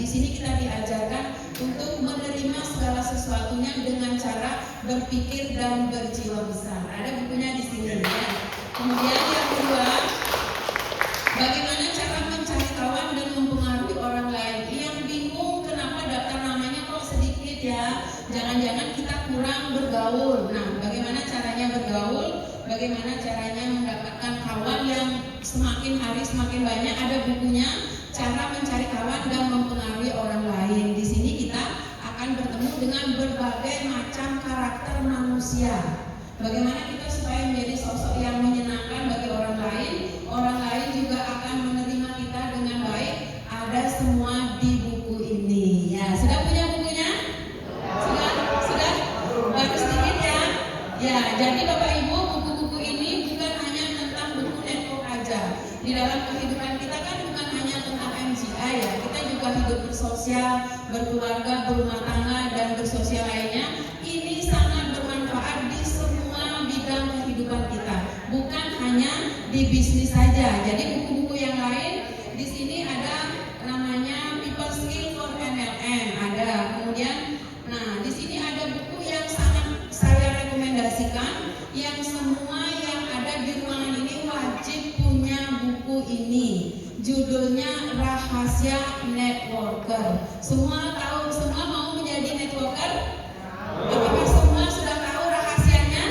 sini kita diajarkan untuk menerima segala sesuatunya dengan cara berpikir dan berjiwa besar. Ada bukunya di sini ya. Kemudian yang kedua, bagaimana cara mencari kawan dan mempengaruhi orang lain. Yang bingung kenapa daftar namanya kok sedikit ya? Jangan-jangan kita kurang bergaul. Nah, bagaimana caranya bergaul? Bagaimana caranya mendapatkan kawan yang semakin hari semakin banyak? Ada bukunya, cara mencari kawan dan mempengaruhi orang lain. Di sini kita akan bertemu dengan berbagai macam karakter manusia. Bagaimana kita supaya menjadi sosok yang menyenangkan bagi orang lain juga akan menerima kita dengan baik. Ada semua di buku ini. Ya, sudah punya bukunya? Sudah? Baru sedikit ya. Ya, jadi Bapak Ibu, buku-buku ini bukan hanya tentang buku network aja. Di dalam kehidupan kita kan bukan hanya tentang MCI ya. Kita juga hidup bersosial, berkeluarga, berumah tangga dan bersosial lainnya. Ini sangat bermanfaat di semua bidang kehidupan kita. Bukan hanya di bisnis saja. Jadi buku-buku yang lain di sini ada namanya People Skill for MLM, ada. Kemudian, nah di sini ada buku yang sangat saya rekomendasikan, yang semua yang ada di ruangan ini wajib punya buku ini. Judulnya Rahasia Networker. Semua tahu, semua mau menjadi networker? Apakah semua sudah tahu rahasianya?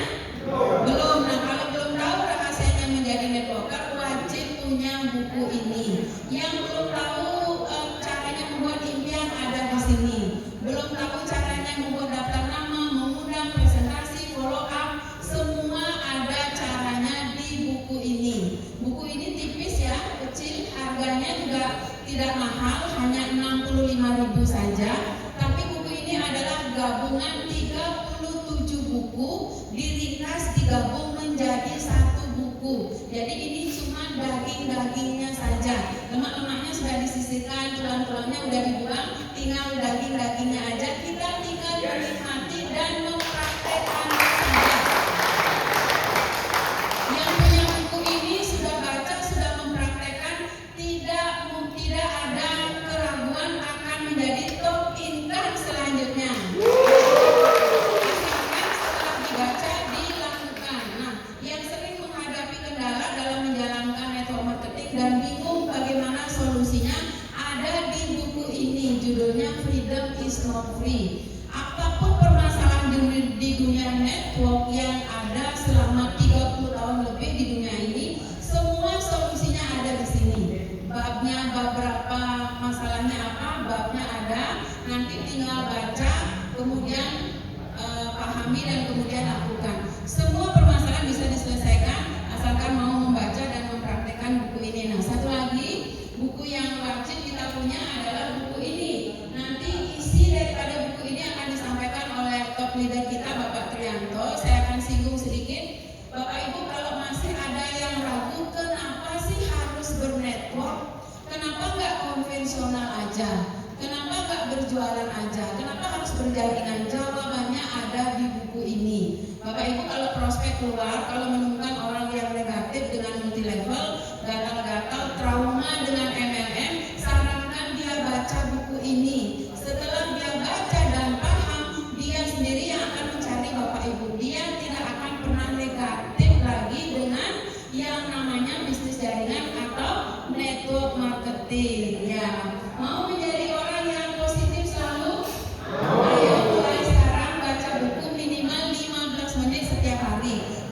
Belum. Nah, kalau belum tahu rahasianya menjadi networker, wajib punya buku ini. Yang belum tahu caranya membuat impian, ada di sini. Belum tahu caranya membuat daftar nama, mengundang, presentasi, follow up, semua ada caranya di buku ini. Buku ini tipis ya, kecil, harganya juga tidak mahal, hanya 65.000 saja. Tapi buku ini adalah gabungan 37 buku diringkas, digabung menjadi satu buku. Jadi ini cuma daging-dagingnya saja. Lemak-lemaknya sudah disisihkan, tulang-tulangnya sudah dibuang, tinggal daging-dagingnya aja. Kita tinggal menikmati dan mempraktekkan saja. Yang punya buku ini sudah baca, sudah mempraktekkan, tidak ada keraguan akan menjadi top income selanjutnya. Asalkan setelah dibaca dilakukan. Nah, yang sering menghadapi kendala dalam menjalankan network marketing dan bingung bagaimana solusinya, ada di buku ini. Judulnya Freedom is Not Free. Apapun permasalahan di dunia network yang ada selama 30 tahun lebih di dunia ini, semua solusinya ada di sini. Babnya, bab berapa, masalahnya apa, babnya ada. Nanti tinggal baca, kemudian pahami dan kemudian lakukan. Semua permasalahan bisa diselesaikan asalkan mau membaca dan mempraktekkan buku ini. Nah, satu lagi buku yang wajib kita punya adalah buku ini. Nanti isi daripada buku ini akan disampaikan oleh top leader kita, Bapak Trianto. Saya akan singgung sedikit. Bapak Ibu, kalau masih ada yang ragu, kenapa sih harus bernetwork? Kenapa nggak konvensional aja? Kenapa nggak berjualan aja? Kenapa harus berjaringan? Jawabannya ada di buku ini. Bapak Ibu, kalau prospek keluar, kalau menemukan orang yang negatif dengan multi level, gatal-gatal, trauma dengan MLM, sarankan dia baca buku ini. Setelah dia baca dan paham, dia sendiri yang akan mencari Bapak Ibu. Dia